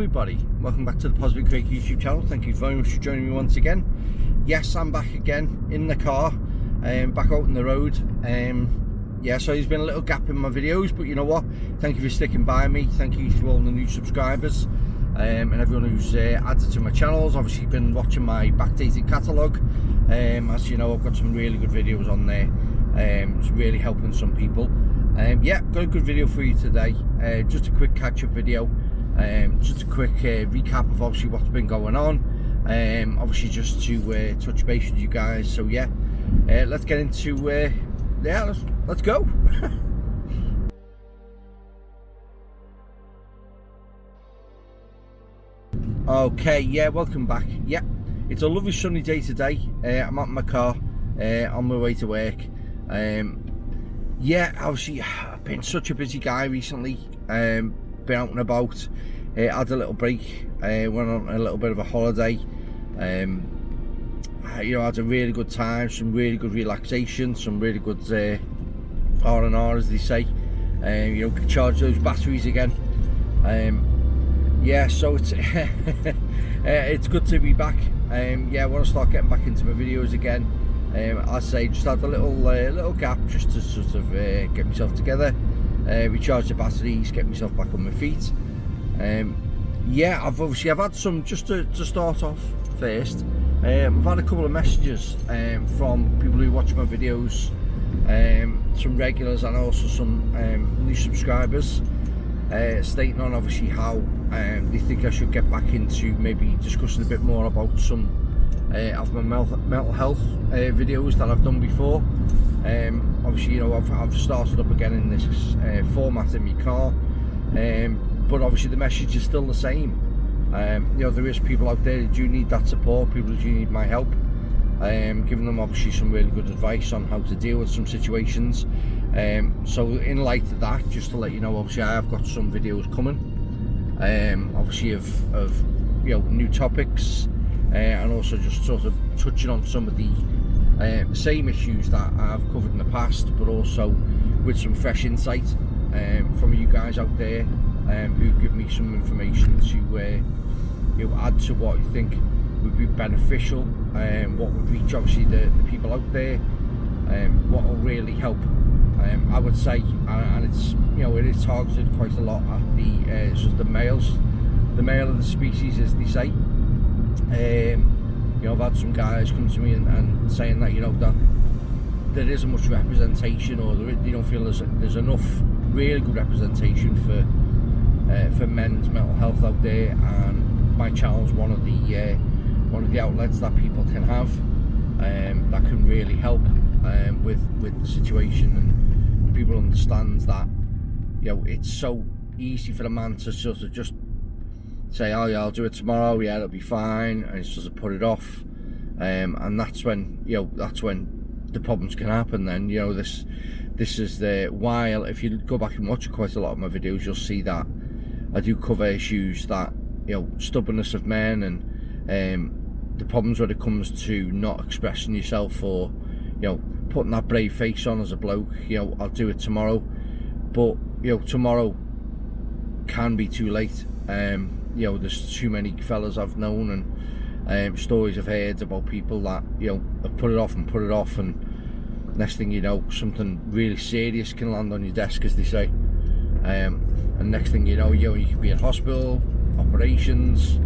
everybody, welcome back to the Positive Quaker YouTube channel. Thank you very much for joining me once again. Yes, I'm back again in the car, back out on the road. Yeah, so there's been a little gap in my videos, but you know what, thank you for sticking by me. Thank you to all the new subscribers and everyone who's added to my channels. Obviously been watching my backdated catalogue. As you know, I've got some really good videos on there. It's really helping some people. Yeah, got a good video for you today. Just a quick catch-up video, just a quick recap of obviously what's been going on, obviously just to touch base with you guys. So yeah, let's get into yeah, let's go. Okay, yeah, welcome back. Yeah, it's a lovely sunny day today. I'm out in my car on my way to work. Yeah, obviously I've been such a busy guy recently. Been out and about, had a little break, went on a little bit of a holiday. You know, had a really good time, some really good relaxation, some really good R&R, as they say. You know, charge those batteries again. Yeah, so it's it's good to be back. Yeah, I want to start getting back into my videos again. I say just had a little gap just to sort of get myself together, recharge the batteries, get myself back on my feet. Yeah, I've had some, just to start off first, I've had a couple of messages from people who watch my videos, some regulars and also some new subscribers, stating on obviously how they think I should get back into maybe discussing a bit more about some of my mental health videos that I've done before. Obviously, you know, I've started up again in this format in my car, but obviously the message is still the same. You know, there is people out there who do need that support, people who do need my help, giving them obviously some really good advice on how to deal with some situations. So in light of that, just to let you know, obviously I have got some videos coming, obviously of you know, new topics, and also just sort of touching on some of the same issues that I've covered in the past, but also with some fresh insight from you guys out there who give me some information to you know, add to what you think would be beneficial, what would reach obviously the people out there, what will really help. I would say, and it's, you know, it is targeted quite a lot at the sort of the male of the species, as they say. You know, I've had some guys come to me and saying that, you know, that there isn't much representation, or they don't feel there's enough really good representation for men's mental health out there, and my channel is one of the outlets that people can have that can really help with the situation, and people understand that, you know, it's so easy for a man to sort of just say, oh yeah, I'll do it tomorrow, yeah, it'll be fine, and it's just to put it off, and that's when, you know, that's when the problems can happen. Then, you know, this is the, while if you go back and watch quite a lot of my videos, you'll see that I do cover issues that, you know, stubbornness of men, and the problems when it comes to not expressing yourself, or, you know, putting that brave face on as a bloke. You know, I'll do it tomorrow, but, you know, tomorrow can be too late. You know, there's too many fellas I've known and stories I've heard about people that, you know, have put it off, and next thing you know, something really serious can land on your desk, as they say, and next thing you know, you could be in hospital, operations,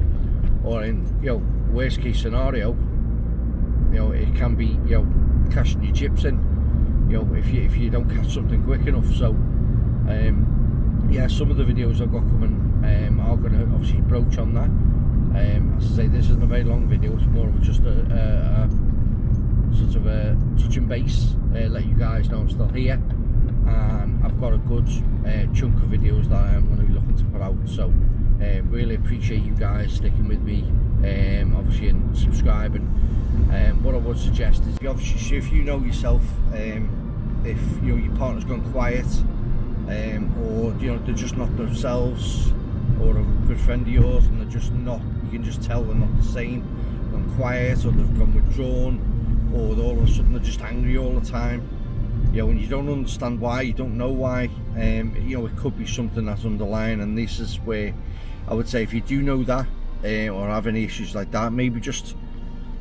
or in, you know, worst case scenario, you know, it can be, you know, cashing your chips in, you know, if you don't catch something quick enough. So yeah, some of the videos I've got coming are going to obviously broach on that. As I say, this isn't a very long video, it's more of just a sort of a touching base, let you guys know I'm still here, and I've got a good chunk of videos that I'm going to be looking to put out. So really appreciate you guys sticking with me, obviously, and subscribing. What I would suggest is, obviously, if you know yourself, if, you know, your partner's gone quiet, or, you know, they're just not themselves, or a good friend of yours and they're just not, you can just tell they're not the same, they've gone quiet, or they've gone withdrawn, or all of a sudden they're just angry all the time, you know, and you don't understand why, you don't know why. You know, it could be something that's underlying, and this is where I would say if you do know that or have any issues like that, maybe just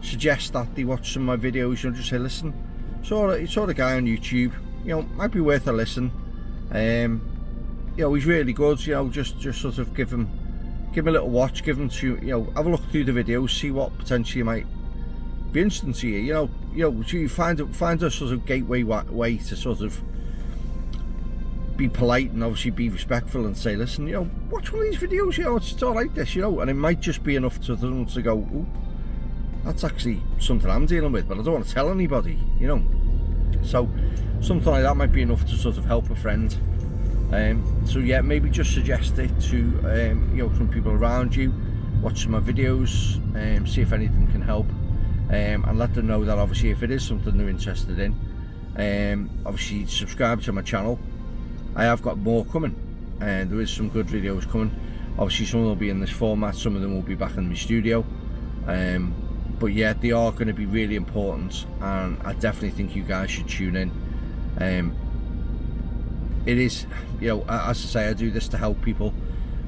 suggest that they watch some of my videos. You know, just say, listen, saw the guy on YouTube, you know, might be worth a listen. You know, he's really good. You know, just sort of give him a little watch, give him to, you know, have a look through the videos, see what potentially might be interesting to you. You know, so you find a sort of gateway way to sort of be polite and obviously be respectful and say, listen, you know, watch one of these videos, you know, it's all like this, you know, and it might just be enough to them to go, oh, that's actually something I'm dealing with, but I don't want to tell anybody, you know. So something like that might be enough to sort of help a friend. So yeah, maybe just suggest it to you know, some people around you, watch some of my videos, see if anything can help, and let them know that obviously if it is something they're interested in, obviously subscribe to my channel. I have got more coming, and there is some good videos coming. Obviously some will be in this format, some of them will be back in my studio, but yeah, they are going to be really important, and I definitely think you guys should tune in. It is, you know, as I say, I do this to help people,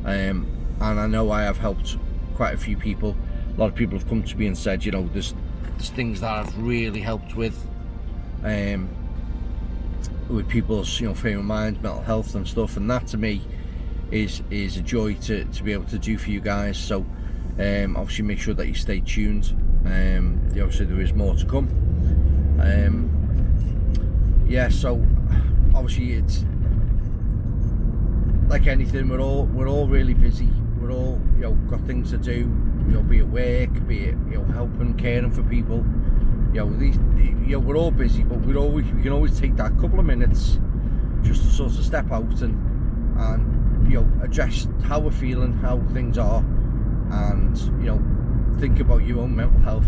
and I know I have helped quite a few people. A lot of people have come to me and said, you know, there's things that I've really helped with people's, you know, frame of mind, mental health and stuff, and that to me is a joy to be able to do for you guys. So obviously make sure that you stay tuned. Obviously there is more to come. Yeah, so obviously it's like anything, we're all really busy. We're all, you know, got things to do, you know, be at work, be it, you know, helping, caring for people. You know, we're all busy, but we can always take that couple of minutes just to sort of step out and you know, address how we're feeling, how things are, and you know, think about your own mental health,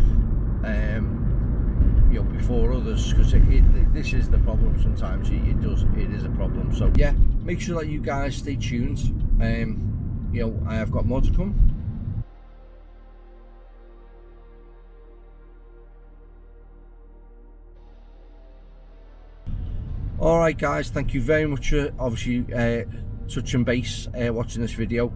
you know, before others, because this is the problem sometimes. It is a problem. So yeah, make sure that you guys stay tuned. You know, I have got more to come. Alright guys, thank you very much for obviously touching base, watching this video.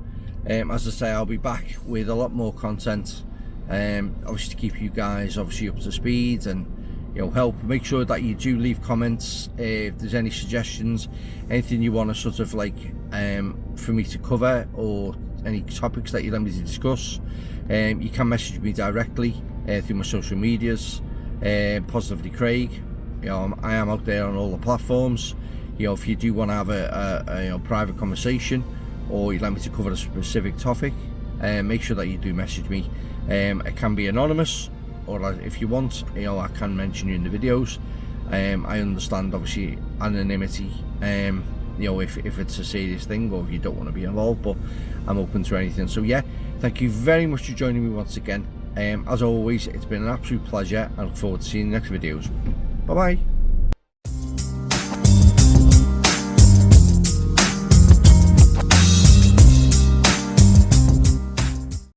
As I say, I'll be back with a lot more content, obviously to keep you guys obviously up to speed and, you know, help. Make sure that you do leave comments if there's any suggestions, anything you want to sort of like for me to cover, or any topics that you'd like me to discuss. You can message me directly through my social medias, Positively Craig. You know, I am out there on all the platforms. You know, if you do want to have a you know, private conversation, or you'd like me to cover a specific topic, make sure that you do message me. It can be anonymous, or if you want, you know, I can mention you in the videos. I understand obviously anonymity, you know, if it's a serious thing, or if you don't want to be involved, but I'm open to anything. So yeah, thank you very much for joining me once again. As always, it's been an absolute pleasure. I look forward to seeing the next videos. Bye bye.